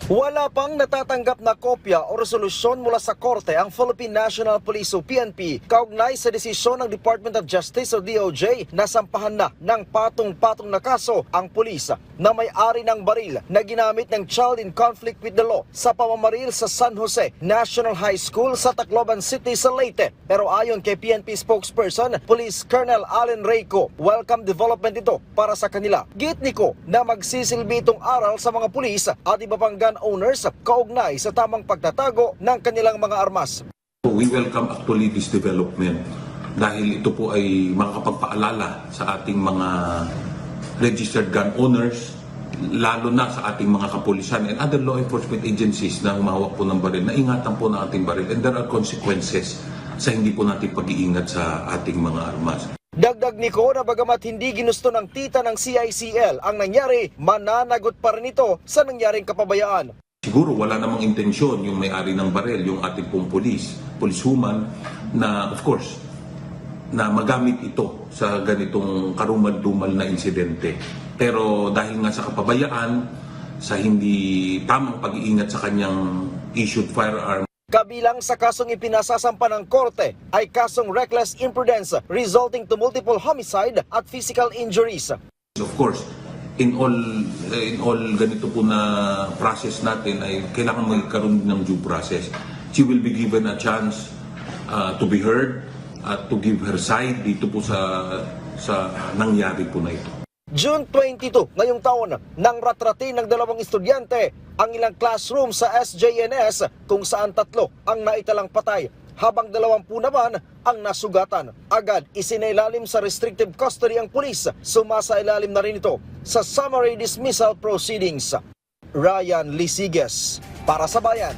Wala pang natatanggap na kopya o resolusyon mula sa korte ang Philippine National Police o PNP kaugnay sa desisyon ng Department of Justice o DOJ na sampahan na ng patong-patong na kaso ang pulis na may-ari ng baril na ginamit ng child in conflict with the law sa pamamaril sa San Jose National High School sa Tacloban City sa Leyte. Pero ayon kay PNP spokesperson, Police Colonel Allen Reyco, welcome development ito para sa kanila. Gitniko na magsisilbi itong aral sa mga pulis at iba pang gun owners kaugnay sa tamang pagtatago ng kanilang mga armas. We welcome actually this development dahil ito po ay makakapagpaalala sa ating mga registered gun owners, lalo na sa ating mga kapulisan and other law enforcement agencies na humahawak po ng baril, na ingatan po ng ating baril and there are consequences sa hindi po natin pag-iingat sa ating mga armas. Dagdag niko na bagamat hindi ginusto ng tita ng CICL ang nangyari, mananagot pa rin ito sa nangyaring kapabayaan. Siguro wala namang intensyon yung may-ari ng baril, yung ating pong policewoman, na of course, na magamit ito sa ganitong karumal-dumal na insidente. Pero dahil nga sa kapabayaan, sa hindi tamang pag-iingat sa kanyang issued firearm, Kabilang sa kasong ipinasasampa ng korte ay kasong reckless imprudence resulting to multiple homicide at physical injuries. of course, in all ganito po na process natin ay kailangan magkaroon ng due process. She will be given a chance to be heard at to give her side dito po sa nangyari po na ito. June 22 ngayong taon nang ratratin ng dalawang estudyante ang ilang classroom sa SJNS kung saan 3 ang naitalang patay habang 20 naman ang nasugatan. Agad isinailalim sa restrictive custody ang pulis. Sumasailalim na rin ito sa summary dismissal proceedings. Ryan Lisiges para sa Bayan.